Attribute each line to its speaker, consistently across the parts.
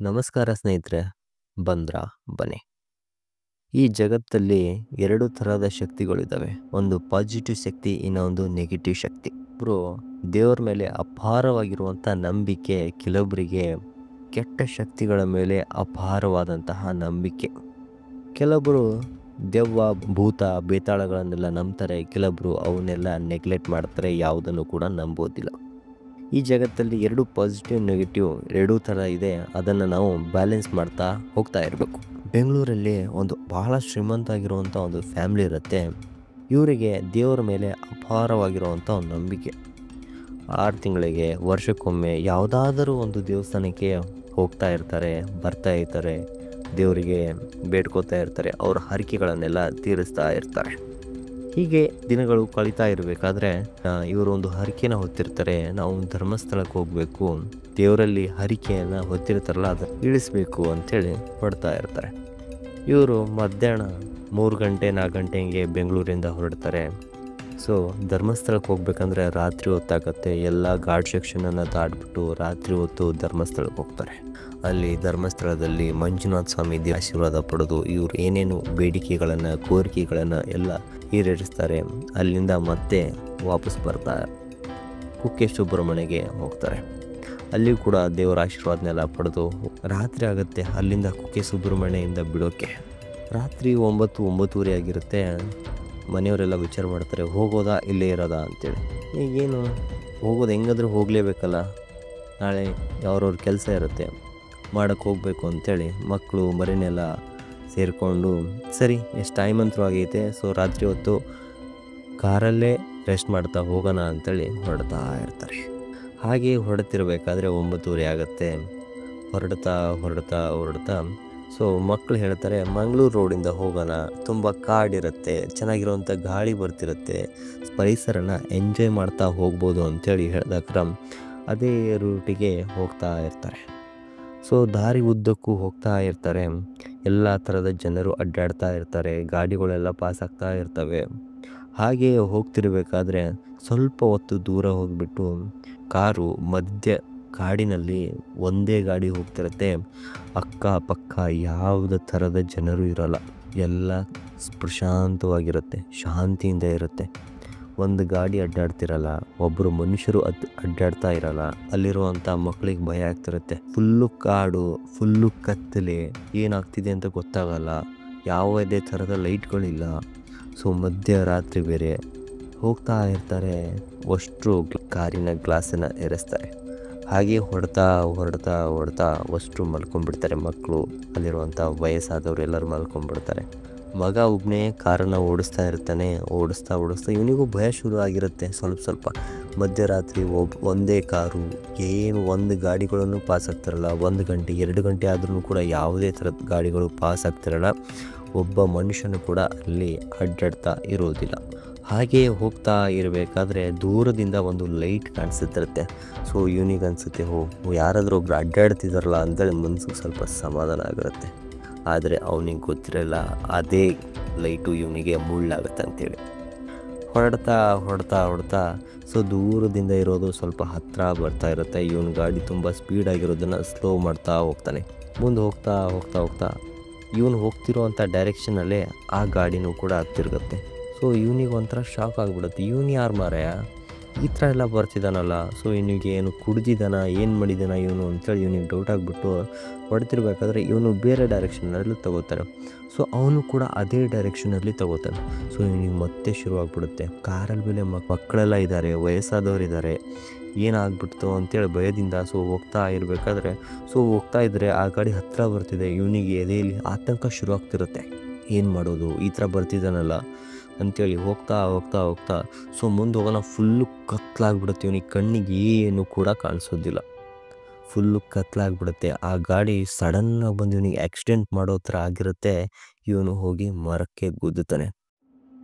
Speaker 1: ನಮಸ್ಕಾರ ಸ್ನೇಹಿತರೆ, ಬಂದ್ರಾ ಬನ್ನಿ. ಈ ಜಗತ್ತಲ್ಲಿ ಎರಡು ಥರದ ಶಕ್ತಿಗಳಿದ್ದಾವೆ. ಒಂದು ಪಾಸಿಟಿವ್ ಶಕ್ತಿ, ಇನ್ನೊಂದು ನೆಗೆಟಿವ್ ಶಕ್ತಿ. ಒಬ್ಬರು ದೇವರ ಮೇಲೆ ಅಪಾರವಾಗಿರುವಂಥ ನಂಬಿಕೆ, ಕೆಲವೊಬ್ಬರಿಗೆ ಕೆಟ್ಟ ಶಕ್ತಿಗಳ ಮೇಲೆ ಅಪಾರವಾದಂತಹ ನಂಬಿಕೆ. ಕೆಲವೊಬ್ಬರು ದೆವ್ವ, ಭೂತ, ಬೇತಾಳಗಳನ್ನೆಲ್ಲ ನಂಬ್ತಾರೆ, ಕೆಲವೊಬ್ಬರು ಅವನ್ನೆಲ್ಲ ನೆಗ್ಲೆಕ್ಟ್ ಮಾಡ್ತಾರೆ, ಯಾವುದನ್ನು ಕೂಡ ನಂಬೋದಿಲ್ಲ. ಈ ಜಗತ್ತಲ್ಲಿ ಎರಡು ಪಾಸಿಟಿವ್ ನೆಗೆಟಿವ್ ಎರಡೂ ಥರ ಇದೆ. ಅದನ್ನು ನಾವು ಬ್ಯಾಲೆನ್ಸ್ ಮಾಡ್ತಾ ಹೋಗ್ತಾ ಇರಬೇಕು. ಬೆಂಗಳೂರಲ್ಲಿ ಒಂದು ಬಹಳ ಶ್ರೀಮಂತ ಆಗಿರುವಂಥ ಒಂದು ಫ್ಯಾಮಿಲಿ ಇರುತ್ತೆ. ಇವರಿಗೆ ದೇವರ ಮೇಲೆ ಅಪಾರವಾಗಿರುವಂಥ ಒಂದು ನಂಬಿಕೆ. 6 ತಿಂಗಳಿಗೆ, ವರ್ಷಕ್ಕೊಮ್ಮೆ ಯಾವುದಾದರೂ ಒಂದು ದೇವಸ್ಥಾನಕ್ಕೆ ಹೋಗ್ತಾ ಇರ್ತಾರೆ, ಬರ್ತಾ ಇರ್ತಾರೆ, ದೇವರಿಗೆ ಬೇಡ್ಕೋತಾ ಇರ್ತಾರೆ, ಅವ್ರ ಹರಕೆಗಳನ್ನೆಲ್ಲ ತೀರಿಸ್ತಾ ಇರ್ತಾರೆ. ಹೀಗೆ ದಿನಗಳು ಕಳೀತಾ ಇರಬೇಕಾದ್ರೆ ಇವರು ಒಂದು ಹರಕೆನ ಹೊತ್ತಿರ್ತಾರೆ. ನಾವು ಧರ್ಮಸ್ಥಳಕ್ಕೆ ಹೋಗಬೇಕು, ದೇವರಲ್ಲಿ ಹರಕೆಯನ್ನು ಹೊತ್ತಿರ್ತಾರಲ್ಲ ಅದನ್ನು ಇಳಿಸ್ಬೇಕು ಅಂಥೇಳಿ ಹೊರಡ್ತಾ ಇರ್ತಾರೆ. ಇವರು ಮಧ್ಯಾಹ್ನ 3 ಗಂಟೆ 4 ಗಂಟೆ ಹಿಂಗೆ ಬೆಂಗಳೂರಿಂದ ಹೊರಡ್ತಾರೆ. ಸೊ ಧರ್ಮಸ್ಥಳಕ್ಕೆ ಹೋಗ್ಬೇಕಂದ್ರೆ ರಾತ್ರಿ ಹೊತ್ತಾಗತ್ತೆ. ಎಲ್ಲ ಘಾಟ್ ಸೆಕ್ಷನನ್ನು ದಾಟ್ಬಿಟ್ಟು ರಾತ್ರಿ ಹೊತ್ತು ಧರ್ಮಸ್ಥಳಕ್ಕೆ ಹೋಗ್ತಾರೆ. ಅಲ್ಲಿ ಧರ್ಮಸ್ಥಳದಲ್ಲಿ ಮಂಜುನಾಥ ಸ್ವಾಮಿ ಆಶೀರ್ವಾದ ಪಡೆದು ಇವರು ಏನೇನು ಬೇಡಿಕೆಗಳನ್ನು, ಕೋರಿಕೆಗಳನ್ನು ಎಲ್ಲ ಈಡೇರಿಸ್ತಾರೆ. ಅಲ್ಲಿಂದ ಮತ್ತೆ ವಾಪಸ್ ಬರ್ತಾರೆ, ಕುಕ್ಕೆ ಸುಬ್ರಹ್ಮಣ್ಯಗೆ ಹೋಗ್ತಾರೆ. ಅಲ್ಲಿ ಕೂಡ ದೇವರ ಆಶೀರ್ವಾದನೆಲ್ಲ ಪಡೆದು ರಾತ್ರಿ ಆಗುತ್ತೆ. ಅಲ್ಲಿಂದ ಕುಕ್ಕೆ ಸುಬ್ರಹ್ಮಣ್ಯದಿಂದ ಬಿಡೋಕ್ಕೆ ರಾತ್ರಿ 9-9:30 ಆಗಿರುತ್ತೆ. ಮನೆಯವರೆಲ್ಲ ವಿಚಾರ ಮಾಡ್ತಾರೆ, ಹೋಗೋದಾ ಇಲ್ಲೇ ಇರೋದಾ ಅಂತೇಳಿ. ಈಗೇನು ಹೋಗೋದು, ಹೆಂಗಾದ್ರೂ ಹೋಗಲೇಬೇಕಲ್ಲ, ನಾಳೆ ಯಾವ್ರವ್ರ ಕೆಲಸ ಇರುತ್ತೆ, ಮಾಡೋಕ್ಕೆ ಹೋಗಬೇಕು ಅಂಥೇಳಿ ಮಕ್ಕಳು ಮರಿನೆಲ್ಲ ಸೇರಿಕೊಂಡು ಸರಿ ಎಷ್ಟು ಟೈಮ್ ಅಂತೂ ಆಗೈತೆ, ಸೊ ರಾತ್ರಿ ಹೊತ್ತು ಕಾರಲ್ಲೇ ರೆಸ್ಟ್ ಮಾಡ್ತಾ ಹೋಗೋಣ ಅಂಥೇಳಿ ಹೊರಡ್ತಾ ಇರ್ತಾರೆ. ಹಾಗೆ ಹೊರಡ್ತಿರ್ಬೇಕಾದ್ರೆ 9:30 ಆಗುತ್ತೆ. ಹೊರಡ್ತಾ ಸೊ ಮಕ್ಕಳು ಹೇಳ್ತಾರೆ, ಮಂಗಳೂರು ರೋಡಿಂದ ಹೋಗೋಣ, ತುಂಬ ಕಾಡಿರುತ್ತೆ, ಚೆನ್ನಾಗಿರೋವಂಥ ಗಾಳಿ ಬರ್ತಿರುತ್ತೆ, ಪರಿಸರನ ಎಂಜಾಯ್ ಮಾಡ್ತಾ ಹೋಗ್ಬೋದು ಅಂಥೇಳಿ ಹೇಳಿದಾಗ ಅದೇ ರೂಟಿಗೆ ಹೋಗ್ತಾ ಇರ್ತಾರೆ. ಸೊ ದಾರಿ ಉದ್ದಕ್ಕೂ ಹೋಗ್ತಾ ಇರ್ತಾರೆ. ಎಲ್ಲ ಥರದ ಜನರು ಅಡ್ಡಾಡ್ತಾ ಇರ್ತಾರೆ, ಗಾಡಿಗಳೆಲ್ಲ ಪಾಸ್ ಆಗ್ತಾ ಇರ್ತವೆ. ಹಾಗೆ ಹೋಗ್ತಿರ್ಬೇಕಾದ್ರೆ ಸ್ವಲ್ಪ ಹೊತ್ತು ದೂರ ಹೋಗಿಬಿಟ್ಟು ಕಾರು ಮಧ್ಯ ಕಾಡಿನಲ್ಲಿ ಒಂದೇ ಗಾಡಿ ಹೋಗ್ತಿರುತ್ತೆ. ಅಕ್ಕಪಕ್ಕ ಯಾವುದೇ ಥರದ ಜನರು ಇರೋಲ್ಲ, ಎಲ್ಲ ಪ್ರಶಾಂತವಾಗಿರುತ್ತೆ, ಶಾಂತಿಯಿಂದ ಇರುತ್ತೆ. ಒಂದು ಗಾಡಿ ಅಡ್ಡಾಡ್ತಿರಲ್ಲ, ಒಬ್ಬರು ಮನುಷ್ಯರು ಅಡ್ಡಾಡ್ತಾ ಇರಲ್ಲ. ಅಲ್ಲಿರುವಂಥ ಮಕ್ಕಳಿಗೆ ಭಯ ಆಗ್ತಿರುತ್ತೆ. ಫುಲ್ಲು ಕಾಡು, ಫುಲ್ಲು ಕತ್ತಲೆ, ಏನಾಗ್ತಿದೆ ಅಂತ ಗೊತ್ತಾಗಲ್ಲ, ಯಾವುದೇ ಥರದ ಲೈಟ್ಗಳಿಲ್ಲ. ಸೊ ಮಧ್ಯರಾತ್ರಿ ಬೇರೆ ಹೋಗ್ತಾ ಇರ್ತಾರೆ. ಅಷ್ಟು ಕಾರಿನ ಗ್ಲಾಸನ್ನು ಏರಿಸ್ತಾರೆ. ಹಾಗೆ ಹೊರಡ್ತಾ ಅಷ್ಟು ಮಲ್ಕೊಂಡ್ಬಿಡ್ತಾರೆ ಮಕ್ಕಳು. ಅಲ್ಲಿರುವಂಥ ವಯಸ್ಸಾದವರು ಎಲ್ಲರೂ ಮಲ್ಕೊಂಡ್ಬಿಡ್ತಾರೆ. ಮಗ ಒಬ್ಬನೇ ಕಾರನ್ನು ಓಡಿಸ್ತಾ ಇರ್ತಾನೆ. ಓಡಿಸ್ತಾ ಇವನಿಗೂ ಭಯ ಶುರು ಆಗಿರುತ್ತೆ ಸ್ವಲ್ಪ. ಮಧ್ಯರಾತ್ರಿ ಒಂದೇ ಕಾರು, ಏನು ಒಂದು ಗಾಡಿಗಳನ್ನು ಪಾಸ್ ಆಗ್ತಿರಲ್ಲ. 1 ಗಂಟೆ 2 ಗಂಟೆ ಆದ್ರೂ ಕೂಡ ಯಾವುದೇ ಥರದ ಗಾಡಿಗಳು ಪಾಸ್ ಆಗ್ತಿರಲ್ಲ. ಒಬ್ಬ ಮನುಷ್ಯನು ಕೂಡ ಅಲ್ಲಿ ಅಡ್ಡಾಡ್ತಾ ಇರೋದಿಲ್ಲ. ಹಾಗೆ ಹೋಗ್ತಾ ಇರಬೇಕಾದ್ರೆ ದೂರದಿಂದ ಒಂದು ಲೈಟ್ ಕಾಣಿಸುತ್ತಿರುತ್ತೆ. ಸೊ ಇವನಿಗೆ ಅನಿಸುತ್ತೆ, ಯಾರಾದರೂ ಒಬ್ರು ಅಡ್ಡಾಡ್ತಿದಾರಲ್ಲ ಅಂತೇಳಿ ಮನಸ್ಸಿಗೆ ಸ್ವಲ್ಪ ಸಮಾಧಾನ ಆಗಿರುತ್ತೆ. ಆದರೆ ಅವನಿಗೆ ಗೊತ್ತಿರಲ್ಲ, ಅದೇ ಲೈಟು ಇವನಿಗೆ ಮುಳ್ಳಾಗುತ್ತೆ ಅಂತೇಳಿ. ಹೊರಡ್ತಾ ಸೊ ದೂರದಿಂದ ಇರೋದು ಸ್ವಲ್ಪ ಹತ್ತಿರ ಬರ್ತಾ ಇರುತ್ತೆ. ಇವನ ಗಾಡಿ ತುಂಬ ಸ್ಪೀಡಾಗಿರೋದನ್ನು ಸ್ಲೋ ಮಾಡ್ತಾ ಹೋಗ್ತಾನೆ. ಮುಂದೆ ಹೋಗ್ತಾ ಇವನು ಹೋಗ್ತಿರೋವಂಥ ಡೈರೆಕ್ಷನಲ್ಲೇ ಆ ಗಾಡಿನೂ ಕೂಡ ತಿರುಗುತ್ತೆ. ಸೊ ಇವನಿಗೆ ಒಂಥರ ಶಾಕ್ ಆಗಿಬಿಡುತ್ತೆ. ಇವನು ಯಾರು ಮಾರಾಯ, ಈ ಥರ ಎಲ್ಲ ಬರ್ತಿದ್ದಾನಲ್ಲ. ಸೊ ಇವನಿಗೆ ಏನು ಕುಡ್ದಿದ್ದಾನ, ಏನು ಮಾಡಿದ್ದಾನ ಇವನು ಅಂತೇಳಿ ಇವನಿಗೆ ಡೌಟ್ ಆಗಿಬಿಟ್ಟು ಹೊಡ್ತಿರ್ಬೇಕಾದ್ರೆ ಇವನು ಬೇರೆ ಡೈರೆಕ್ಷನಲ್ಲಿ ತಗೋತಾನೆ. ಸೊ ಅವನು ಕೂಡ ಅದೇ ಡೈರೆಕ್ಷನಲ್ಲಿ ತಗೋತಾನೆ. ಸೊ ಇವನಿಗೆ ಮತ್ತೆ ಶುರುವಾಗ್ಬಿಡುತ್ತೆ. ಕಾರಲ್ಲಿ ಮೇಲೆ ಮಕ್ಕಳೆಲ್ಲ ಇದ್ದಾರೆ, ವಯಸ್ಸಾದವರು ಇದ್ದಾರೆ, ಏನಾಗ್ಬಿಡ್ತು ಅಂತೇಳಿ ಭಯದಿಂದ ಹೋಗ್ತಾ ಇರಬೇಕಾದ್ರೆ ಹೋಗ್ತಾ ಇದ್ದರೆ ಆ ಗಾಡಿ ಹತ್ತಿರ ಬರ್ತಿದೆ. ಇವನಿಗೆ ಎದೆಯಲ್ಲಿ ಆತಂಕ ಶುರುವಾಗ್ತಿರುತ್ತೆ. ಏನು ಮಾಡೋದು, ಈ ಥರ ಬರ್ತಿದ್ದಾನಲ್ಲ ಅಂಥೇಳಿ ಹೋಗ್ತಾ ಸೊ ಮುಂದೆ ಹೋಗೋಣ. ಫುಲ್ಲು ಕತ್ಲಾಗ್ಬಿಡುತ್ತೆ. ಇವನಿಗೆ ಕಣ್ಣಿಗೆ ಏನು ಕೂಡ ಕಾಣಿಸೋದಿಲ್ಲ, ಫುಲ್ಲು ಕತ್ಲಾಗ್ಬಿಡುತ್ತೆ. ಆ ಗಾಡಿ ಸಡನ್ನಾಗಿ ಬಂದು ಇವನಿಗೆ ಆಕ್ಸಿಡೆಂಟ್ ಮಾಡೋ ಥರ ಆಗಿರುತ್ತೆ. ಇವನು ಹೋಗಿ ಮರಕ್ಕೆ ಗುದ್ದುತ್ತಾನೆ.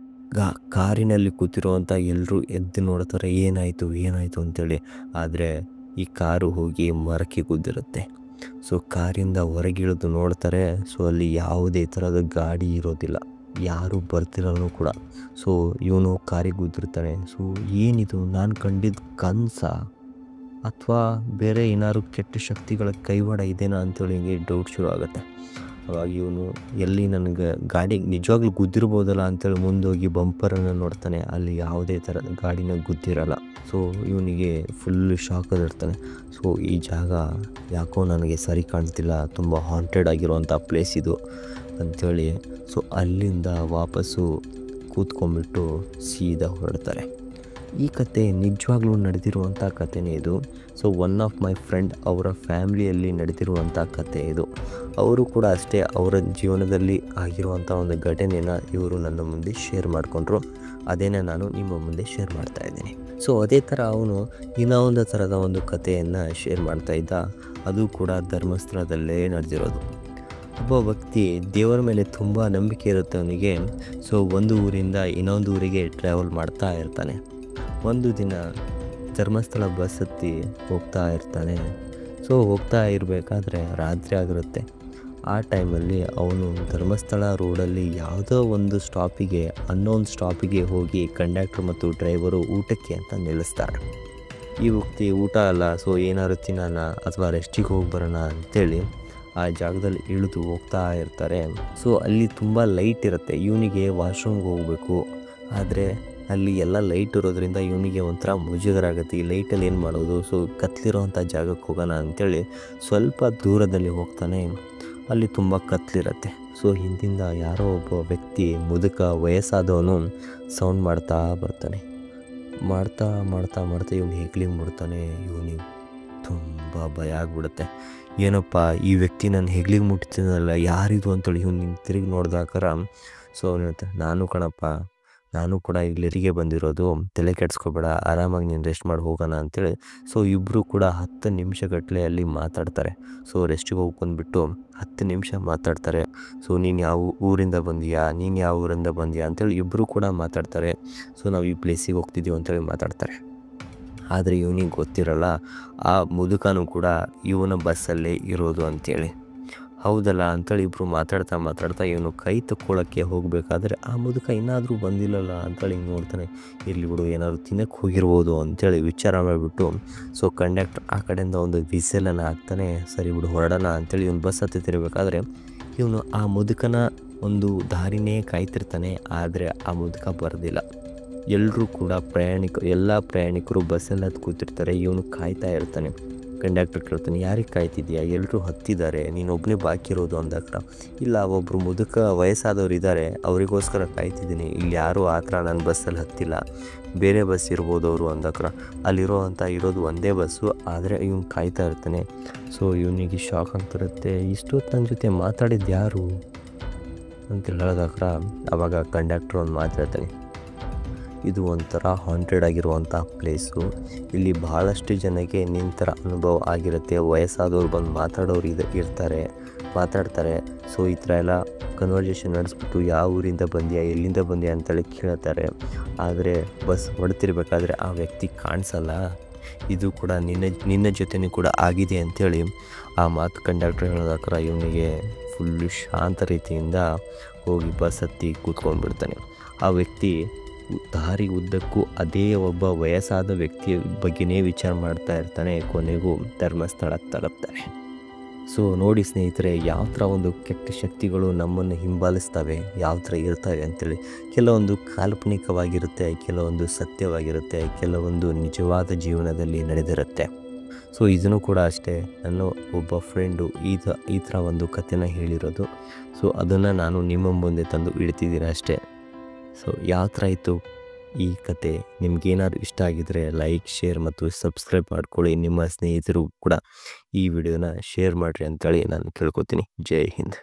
Speaker 1: ಕಾರಿನಲ್ಲಿ ಕೂತಿರುವಂಥ ಎಲ್ಲರೂ ಎದ್ದು ನೋಡ್ತಾರೆ, ಏನಾಯಿತು ಅಂತೇಳಿ. ಆದರೆ ಈ ಕಾರು ಹೋಗಿ ಮರಕ್ಕೆ ಗುದ್ದಿರುತ್ತೆ. ಸೊ ಕಾರಿಂದ ಹೊರಗಿಳಿದು ನೋಡ್ತಾರೆ. ಸೊ ಅಲ್ಲಿ ಯಾವುದೇ ಥರದ ಗಾಡಿ ಇರೋದಿಲ್ಲ, ಯಾರೂ ಬರ್ತಿರಲ್ಲೂ ಕೂಡ. ಸೊ ಇವನು ಕಾರಿಗೆ ಗುದ್ದಿರ್ತಾನೆ. ಸೊ ಏನಿದು, ನಾನು ಕಂಡಿದ್ದು ಕನಸ ಅಥವಾ ಬೇರೆ ಏನಾದ್ರು ಕೆಟ್ಟ ಶಕ್ತಿಗಳ ಕೈವಾಡ ಇದೆನಾ ಅಂತೇಳಿ ಹಿಂಗೆ ಡೌಟ್ ಶುರು ಆಗುತ್ತೆ. ಅವಾಗ ಇವನು ಎಲ್ಲಿ ನನಗೆ ಗಾಡಿ ನಿಜವಾಗ್ಲೂ ಗುದ್ದಿರ್ಬೋದಲ್ಲ ಅಂತೇಳಿ ಮುಂದೋಗಿ ಬಂಪರನ್ನು ನೋಡ್ತಾನೆ. ಅಲ್ಲಿ ಯಾವುದೇ ಥರದ ಗಾಡಿನ ಗುದ್ದಿರಲ್ಲ. ಸೊ ಇವನಿಗೆ ಫುಲ್ ಶಾಕಲ್ಲಿರ್ತಾನೆ. ಸೊ ಈ ಜಾಗ ಯಾಕೋ ನನಗೆ ಸರಿ ಕಾಣ್ತಿಲ್ಲ, ತುಂಬ ಹಾಂಟೆಡ್ ಆಗಿರುವಂಥ ಪ್ಲೇಸ್ ಇದು ಅಂಥೇಳಿ ಸೊ ಅಲ್ಲಿಂದ ವಾಪಸ್ಸು ಕೂತ್ಕೊಂಡ್ಬಿಟ್ಟು ಸೀದಾ ಹೊರಡ್ತಾರೆ. ಈ ಕತೆ ನಿಜವಾಗ್ಲೂ ನಡೆದಿರುವಂಥ ಕಥೆನೇ ಇದು. So one of my friend ಅವರ ಫ್ಯಾಮ್ಲಿಯಲ್ಲಿ ನಡೆದಿರುವಂಥ ಕತೆ ಇದು. ಅವರು ಕೂಡ ಅಷ್ಟೇ ಅವರ ಜೀವನದಲ್ಲಿ ಆಗಿರುವಂಥ ಒಂದು ಘಟನೆನ ಇವರು ನನ್ನ ಮುಂದೆ ಶೇರ್ ಮಾಡಿಕೊಂಡ್ರು. ಅದೇನೇ ನಾನು ನಿಮ್ಮ ಮುಂದೆ ಶೇರ್ ಮಾಡ್ತಾ ಇದ್ದೀನಿ. ಸೊ ಅದೇ ಥರ ಅವನು ಇನ್ನೂ ಒಂದು ಥರದ ಒಂದು ಕಥೆಯನ್ನು ಶೇರ್ ಮಾಡ್ತಾ ಇದ್ದ. ಅದು ಕೂಡ ಧರ್ಮಸ್ಥಳದಲ್ಲೇ ನಡೆದಿರೋದು. ಒಬ್ಬ ವ್ಯಕ್ತಿ ದೇವರ ಮೇಲೆ ತುಂಬ ನಂಬಿಕೆ ಇರುತ್ತೆ ಅವನಿಗೆ. ಸೊ ಒಂದು ಊರಿಂದ ಇನ್ನೊಂದು ಊರಿಗೆ ಟ್ರಾವೆಲ್ ಮಾಡ್ತಾ ಇರ್ತಾನೆ. ಒಂದು ದಿನ ಧರ್ಮಸ್ಥಳ ಬಸ್ ಹತ್ತಿ ಹೋಗ್ತಾ ಇರ್ತಾನೆ. ಸೊ ಹೋಗ್ತಾ ಇರಬೇಕಾದ್ರೆ ರಾತ್ರಿ ಆಗಿರುತ್ತೆ. ಆ ಟೈಮಲ್ಲಿ ಅವನು ಧರ್ಮಸ್ಥಳ ರೋಡಲ್ಲಿ ಯಾವುದೋ ಒಂದು ಸ್ಟಾಪಿಗೆ ಅನ್ನೊಂದು ಸ್ಟಾಪಿಗೆ ಹೋಗಿ ಕಂಡಕ್ಟರ್ ಮತ್ತು ಡ್ರೈವರು ಊಟಕ್ಕೆ ಅಂತ ನಿಲ್ಲಿಸ್ತಾರೆ. ಈ ವ್ಯಕ್ತಿ ಊಟ ಅಲ್ಲ, ಸೊ ಏನಾದ್ರು ತಿನ್ನೋಣ ಅಥವಾ ರೆಸ್ಟಿಗೆ ಹೋಗಿ ಬರೋಣ ಅಂತೇಳಿ ಆ ಜಾಗದಲ್ಲಿ ಇಳಿದು ಹೋಗ್ತಾ ಇರ್ತಾರೆ. ಸೊ ಅಲ್ಲಿ ತುಂಬ ಲೈಟ್ ಇರುತ್ತೆ. ಇವನಿಗೆ ವಾಶ್ರೂಮ್ಗೆ ಹೋಗಬೇಕು, ಆದರೆ ಅಲ್ಲಿ ಎಲ್ಲ ಲೈಟ್ ಇರೋದ್ರಿಂದ ಇವನಿಗೆ ಒಂಥರ ಮುಜುಗರ ಆಗುತ್ತೆ. ಈ ಲೈಟಲ್ಲಿ ಏನು ಮಾಡೋದು? ಸೊ ಕತ್ಲಿರೋವಂಥ ಜಾಗಕ್ಕೆ ಹೋಗೋಣ ಅಂಥೇಳಿ ಸ್ವಲ್ಪ ದೂರದಲ್ಲಿ ಹೋಗ್ತಾನೆ. ಅಲ್ಲಿ ತುಂಬ ಕತ್ಲಿರುತ್ತೆ. ಸೊ ಹಿಂದಿಂದ ಯಾರೋ ಒಬ್ಬ ವ್ಯಕ್ತಿ ಮುದುಕ ವಯಸ್ಸಾದವನು ಸೌಂಡ್ ಮಾಡ್ತಾ ಬರ್ತಾನೆ. ಮಾಡ್ತಾ ಮಾಡ್ತಾ ಮಾಡ್ತಾ ಇವನು ಹೆಗ್ಲಿಗೆ ಮುಡ್ತಾನೆ. ಇವನಿಗೆ ತುಂಬ ಭಯ ಆಗ್ಬಿಡುತ್ತೆ. ಏನಪ್ಪ ಈ ವ್ಯಕ್ತಿ ನನ್ನ ಹೆಗ್ಲಿಗೆ ಮುಟ್ತಿದ್ದಲ್ಲ, ಯಾರಿದು ಅಂತೇಳಿ ಇವನು ತಿರುಗಿ ನೋಡ್ದಾಕರ ಸೊ ಅವನು ಹೇಳ್ತಾನೆ, ನಾನು ಕಣಪ್ಪ, ನಾನು ಕೂಡ ಇಲ್ಲಿಗೆ ಬಂದಿರೋದು, ತಲೆ ಕೆಡಿಸ್ಕೊಬೇಡ, ಆರಾಮಾಗಿ ನೀನು ರೆಸ್ಟ್ ಮಾಡಿ ಹೋಗೋಣ ಅಂತೇಳಿ. ಸೊ ಇಬ್ಬರು ಕೂಡ 10 ನಿಮಿಷಗಟ್ಟಲೆ ಅಲ್ಲಿ ಮಾತಾಡ್ತಾರೆ. ಸೊ ರೆಸ್ಟಿಗೆ ಹೋಗಿ ಬಂದುಬಿಟ್ಟು 10 ನಿಮಿಷ ಮಾತಾಡ್ತಾರೆ. ಸೊ ನೀನು ಯಾವ ಊರಿಂದ ಬಂದೀಯಾ, ನೀನು ಯಾವ ಊರಿಂದ ಬಂದೀಯಾ ಅಂತೇಳಿ ಇಬ್ಬರು ಕೂಡ ಮಾತಾಡ್ತಾರೆ. ಸೊ ನಾವು ಈ ಪ್ಲೇಸಿಗೆ ಹೋಗ್ತಿದ್ದೀವಿ ಅಂತೇಳಿ ಮಾತಾಡ್ತಾರೆ. ಆದರೆ ಇವನಿಗೆ ಗೊತ್ತಿರಲ್ಲ ಆ ಮುದುಕನೂ ಕೂಡ ಇವನ ಬಸ್ಸಲ್ಲೇ ಇರೋದು ಅಂಥೇಳಿ. ಹೌದಲ್ಲ ಅಂತೇಳಿ ಇಬ್ಬರು ಮಾತಾಡ್ತಾ ಇವನು ಕೈ ತಕ್ಕೊಳ್ಳೋಕ್ಕೆ ಹೋಗಬೇಕಾದ್ರೆ ಆ ಮುದುಕ ಏನಾದರೂ ಬಂದಿಲ್ಲಲ್ಲ ಅಂತೇಳಿ ಹಿಂಗೆ ನೋಡ್ತಾನೆ. ಇರಲಿ ಬಿಡು, ಏನಾದರೂ ತಿನ್ನಕ್ಕೆ ಹೋಗಿರ್ಬೋದು ಅಂಥೇಳಿ ವಿಚಾರ ಮಾಡಿಬಿಟ್ಟು ಸೊ ಕಂಡಕ್ಟರ್ ಆ ಕಡೆಯಿಂದ ಒಂದು ವಿಸೆಲನ್ನು ಹಾಕ್ತಾನೆ. ಸರಿ ಬಿಡು ಹೊರಡೋಣ ಅಂತೇಳಿ ಇವನು ಬಸ್ ಹತ್ತಿರಬೇಕಾದ್ರೆ ಇವನು ಆ ಮುದುಕನ ಒಂದು ದಾರಿನೇ ಕಾಯ್ತಿರ್ತಾನೆ. ಆದರೆ ಆ ಮುದುಕ ಬರೋದಿಲ್ಲ. ಎಲ್ಲರೂ ಕೂಡ ಎಲ್ಲ ಪ್ರಯಾಣಿಕರು ಬಸ್ಸಲ್ಲಿ ಹತ್ತು ಕೂತಿರ್ತಾರೆ. ಇವನು ಕಾಯ್ತಾ ಇರ್ತಾನೆ. ಕಂಡಕ್ಟರ್ ಕೇಳ್ತಾನೆ, ಯಾರಿಗೆ ಕಾಯ್ತಿದ್ಯಾ? ಎಲ್ಲರೂ ಹತ್ತಿದ್ದಾರೆ, ನೀನೊಬ್ಬನೇ ಬಾಕಿ ಇರೋದು ಅಂದಾಕ್ರ. ಇಲ್ಲ, ಒಬ್ಬರು ಮುದುಕ ವಯಸ್ಸಾದವ್ರು ಇದ್ದಾರೆ, ಅವರಿಗೋಸ್ಕರ ಕಾಯ್ತಿದ್ದೀನಿ. ಇಲ್ಲಿ ಯಾರೂ ಆ ಥರ ನನ್ನ ಬಸ್ಸಲ್ಲಿ ಹತ್ತಿಲ್ಲ, ಬೇರೆ ಬಸ್ ಇರ್ಬೋದು ಅವರು ಅಂದಾಕ್ರ. ಇರೋದು ಒಂದೇ ಬಸ್ಸು, ಆದರೆ ಇವನು ಕಾಯ್ತಾ ಇರ್ತಾನೆ. ಸೊ ಇವನಿಗೆ ಶಾಕ್ ಆಗ್ತಿರುತ್ತೆ. ಇಷ್ಟೊತ್ತು ನನ್ನ ಜೊತೆ ಮಾತಾಡಿದ್ದು ಯಾರು ಅಂತ ಹೇಳೋದಾಕ್ರ. ಆವಾಗ ಕಂಡಕ್ಟರ್ ಒಂದು ಮಾತಾಡ್ತಾನೆ, ಇದು ಒಂಥರ ಹಾಂಟೆಡ್ ಆಗಿರುವಂಥ ಪ್ಲೇಸು. ಇಲ್ಲಿ ಬಹಳಷ್ಟು ಜನಕ್ಕೆ ನಿನ್ನ ಥರ ಅನುಭವ ಆಗಿರುತ್ತೆ. ವಯಸ್ಸಾದವ್ರು ಬಂದು ಮಾತಾಡ್ತಾರೆ. ಸೊ ಈ ಥರ ಎಲ್ಲ ಕನ್ವರ್ಜೇಷನ್ ನಡೆಸ್ಬಿಟ್ಟು ಯಾವ ಊರಿಂದ ಬಂದ್ಯಾ, ಎಲ್ಲಿಂದ ಬಂದ್ಯಾ ಅಂತೇಳಿ ಕೇಳ್ತಾರೆ. ಆದರೆ ಬಸ್ ಹೊಡ್ತಿರ್ಬೇಕಾದ್ರೆ ಆ ವ್ಯಕ್ತಿ ಕಾಣಿಸಲ್ಲ. ಇದು ಕೂಡ ನಿನ್ನ ಜೊತೆನೂ ಕೂಡ ಆಗಿದೆ ಅಂಥೇಳಿ ಆ ಮಾತು ಕಂಡಕ್ಟರ್ ಹೇಳೋದಾಕ್ರ ಇವನಿಗೆ ಫುಲ್ಲು ಶಾಂತ ರೀತಿಯಿಂದ ಹೋಗಿ ಬಸ್ ಹತ್ತಿ ಕೂತ್ಕೊಂಡ್ಬಿಡ್ತಾನೆ. ಆ ವ್ಯಕ್ತಿ ದಾರಿ ಉದ್ದಕ್ಕೂ ಅದೇ ಒಬ್ಬ ವಯಸ್ಸಾದ ವ್ಯಕ್ತಿಯ ಬಗ್ಗೆನೇ ವಿಚಾರ ಮಾಡ್ತಾ ಇರ್ತಾನೆ. ಕೊನೆಗೂ ಧರ್ಮಸ್ಥಳಕ್ಕೆ ತಲುಪ್ತಾನೆ. ಸೊ ನೋಡಿ ಸ್ನೇಹಿತರೆ, ಯಾವ ಥರ ಒಂದು ಕೆಟ್ಟ ಶಕ್ತಿಗಳು ನಮ್ಮನ್ನು ಹಿಂಬಾಲಿಸ್ತವೆ, ಯಾವ ಥರ ಇರ್ತವೆ ಅಂಥೇಳಿ. ಕೆಲವೊಂದು ಕಾಲ್ಪನಿಕವಾಗಿರುತ್ತೆ, ಕೆಲವೊಂದು ಸತ್ಯವಾಗಿರುತ್ತೆ, ಕೆಲವೊಂದು ನಿಜವಾದ ಜೀವನದಲ್ಲಿ ನಡೆದಿರುತ್ತೆ. ಸೊ ಇದನ್ನು ಕೂಡ ಅಷ್ಟೇ, ನನ್ನ ಒಬ್ಬ ಫ್ರೆಂಡು ಈ ಥರ ಒಂದು ಕಥೆನ ಹೇಳಿರೋದು. ಸೊ ಅದನ್ನು ನಾನು ನಿಮ್ಮ ಮುಂದೆ ತಂದು ಇಡ್ತಿದ್ದೀನಿ ಅಷ್ಟೇ. ಸೊ ಯಾವ ಥರ ಇತ್ತು ಈ ಕತೆ? ನಿಮ್ಗೇನಾದ್ರು ಇಷ್ಟ ಆಗಿದರೆ ಲೈಕ್, ಶೇರ್ ಮತ್ತು ಸಬ್ಸ್ಕ್ರೈಬ್ ಮಾಡ್ಕೊಳ್ಳಿ. ನಿಮ್ಮ ಸ್ನೇಹಿತರು ಕೂಡ ಈ ವಿಡಿಯೋನ ಶೇರ್ ಮಾಡಿರಿ ಅಂತೇಳಿ ನಾನು ಕೇಳ್ಕೊತೀನಿ. ಜೈ ಹಿಂದ್.